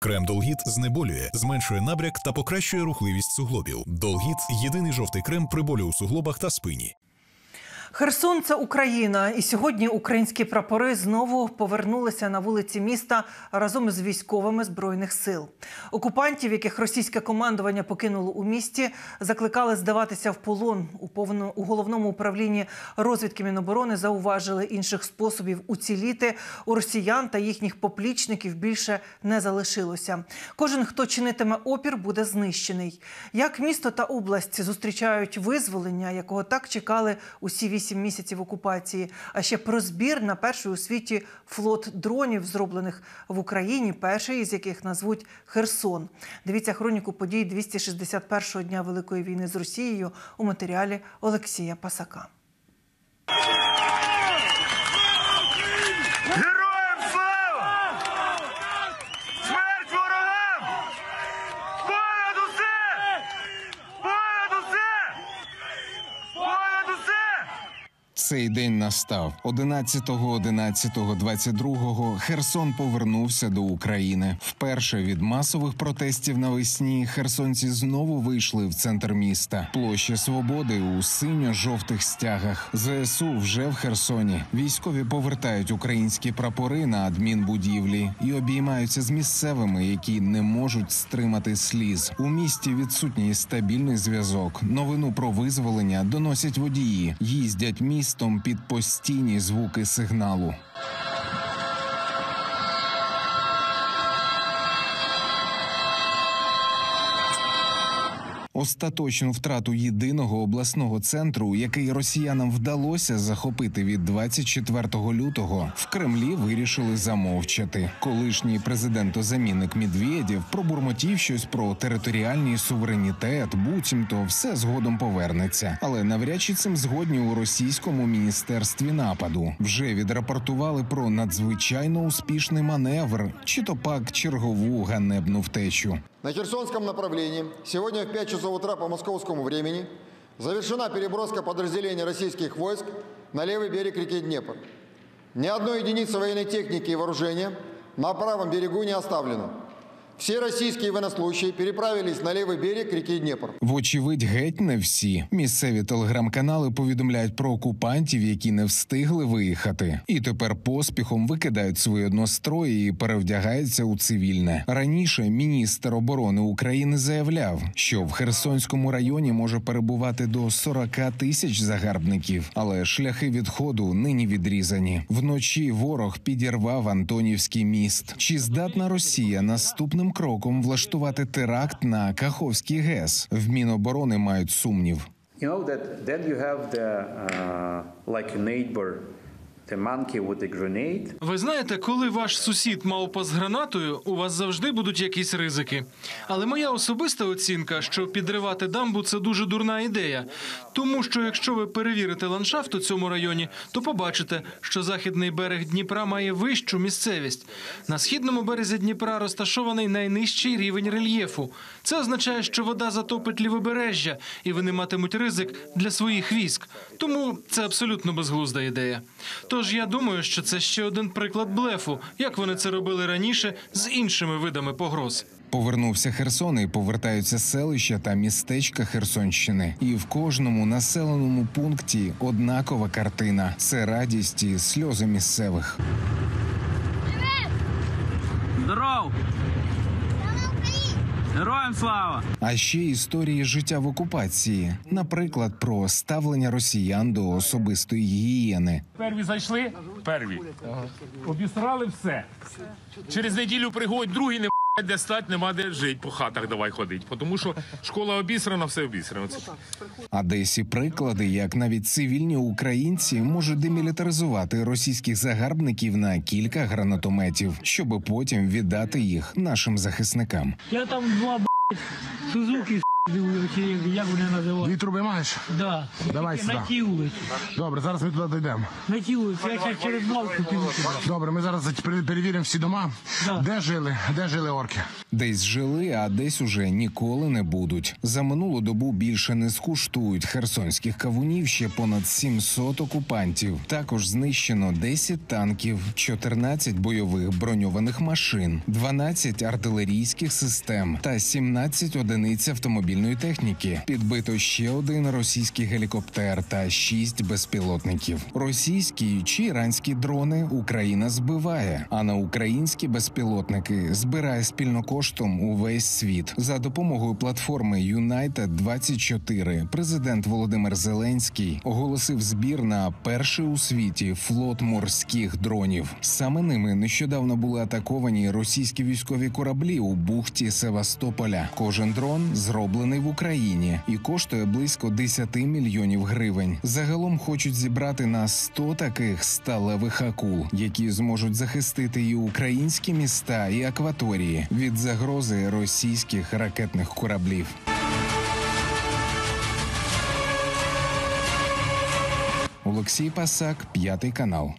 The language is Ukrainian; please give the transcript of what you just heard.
Крем Долгіт знеболює, зменшує набряк та покращує рухливість суглобів. Долгіт – єдиний жовтий крем при болю у суглобах та спині. Херсон – це Україна. І сьогодні українські прапори знову повернулися на вулиці міста разом із військовими Збройних сил. Окупантів, яких російське командування покинуло у місті, закликали здаватися в полон. У Головному управлінні розвідки Міноборони зауважили, інших способів уціліти у росіян та їхніх поплічників більше не залишилося. Кожен, хто чинитиме опір, буде знищений. Як місто та область зустрічають визволення, якого так чекали усі 8 місяців окупації, а ще про збір на перший у світі флот дронів, зроблених в Україні, перший із яких назвуть «Херсон». Дивіться хроніку подій 261-го дня Великої війни з Росією у матеріалі Олексія Пасака. Героям слава! Смерть ворогам! Понад усе! Понад усе! Понад усе! Цей день настав. 11.11.22 Херсон повернувся до України. Вперше від масових протестів навесні херсонці знову вийшли в центр міста. Площа Свободи у синьо-жовтих стягах. ЗСУ вже в Херсоні. Військові повертають українські прапори на адмінбудівлі і обіймаються з місцевими, які не можуть стримати сліз. У місті відсутній стабільний зв'язок. Новину про визволення доносять водії. Їздять містом під постійні звуки сигналу. Остаточну втрату єдиного обласного центру, який росіянам вдалося захопити від 24 лютого, в Кремлі вирішили замовчати. Колишній президентозамінник Медведєв пробурмотів щось про територіальний суверенітет, буцімто все згодом повернеться. Але навряд чи цим згодні у російському міністерстві нападу. Вже відрапортували про надзвичайно успішний маневр, чи то пак чергову ганебну втечу. На Херсонском направлении сегодня в 5 часов утра по московскому времени завершена переброска подразделений российских войск на левый берег реки Днепр. Ни одной единицы военной техники и вооружения на правом берегу не оставлено. Всі російські военнослужащие переправились на лівий берег ріки Дніпр. Вочевидь, геть не всі. Місцеві телеграм-канали повідомляють про окупантів, які не встигли виїхати. І тепер поспіхом викидають свої однострої і перевдягаються у цивільне. Раніше міністр оборони України заявляв, що в Херсонському районі може перебувати до 40 тисяч загарбників. Але шляхи відходу нині відрізані. Вночі ворог підірвав Антонівський міст. Чи здатна Росія наступним кроком влаштувати теракт на Каховський ГЕС? В Міноборони мають сумнів. Ви знаєте, коли ваш сусід мавпа з гранатою, у вас завжди будуть якісь ризики. Але моя особиста оцінка, що підривати дамбу – це дуже дурна ідея. Тому що якщо ви перевірите ландшафт у цьому районі, то побачите, що західний берег Дніпра має вищу місцевість. На східному березі Дніпра розташований найнижчий рівень рельєфу. Це означає, що вода затопить лівобережжя, і вони матимуть ризик для своїх військ. Тому це абсолютно безглузда ідея. Тож я думаю, що це ще один приклад блефу, як вони це робили раніше з іншими видами погроз. Повернувся Херсон і повертаються селища та містечка Херсонщини. І в кожному населеному пункті однакова картина. Це радість і сльози місцевих. Здоров! Героям слава! А ще історії життя в окупації. Наприклад, про ставлення росіян до особистої гігієни. Перві зайшли, перві. Обісрали все. Через неділю приходять другі, не де стать, нема де жити, по хатах давай ходить. Тому що школа обісрана, все обісрано. А десь і приклади, як навіть цивільні українці можуть демілітаризувати російських загарбників на кілька гранатометів, щоб потім віддати їх нашим захисникам. Я там два Сузуки як вони називають? Дві труби маєш? Да. Давай сюди. На тій вулиці. Добре, зараз ми туди дійдемо. На тій вулиці, я зараз через балку піду туди. Добре, ми зараз перевіримо всі дома. Да. Де жили орки? Десь жили, а десь уже ніколи не будуть. За минулу добу більше не скуштують херсонських кавунів ще понад 700 окупантів. Також знищено 10 танків, 14 бойових броньованих машин, 12 артилерійських систем та 17 одиниць автомобільної техніки. Підбито ще один російський гелікоптер та 6 безпілотників. Російські чи іранські дрони Україна збиває, а на українські безпілотники збирає спільнокоштом увесь світ. За допомогою платформи United-24 президент Володимир Зеленський оголосив збір на перший у світі флот морських дронів. Саме ними нещодавно були атаковані російські військові кораблі у бухті Севастополя. Кожен дрон зроблений в Україні і коштує близько 10 мільйонів гривень. Загалом хочуть зібрати на 100 таких сталевих акул, які зможуть захистити і українські міста, і акваторії від загрози російських ракетних кораблів. Олексій Пасак, 5 канал.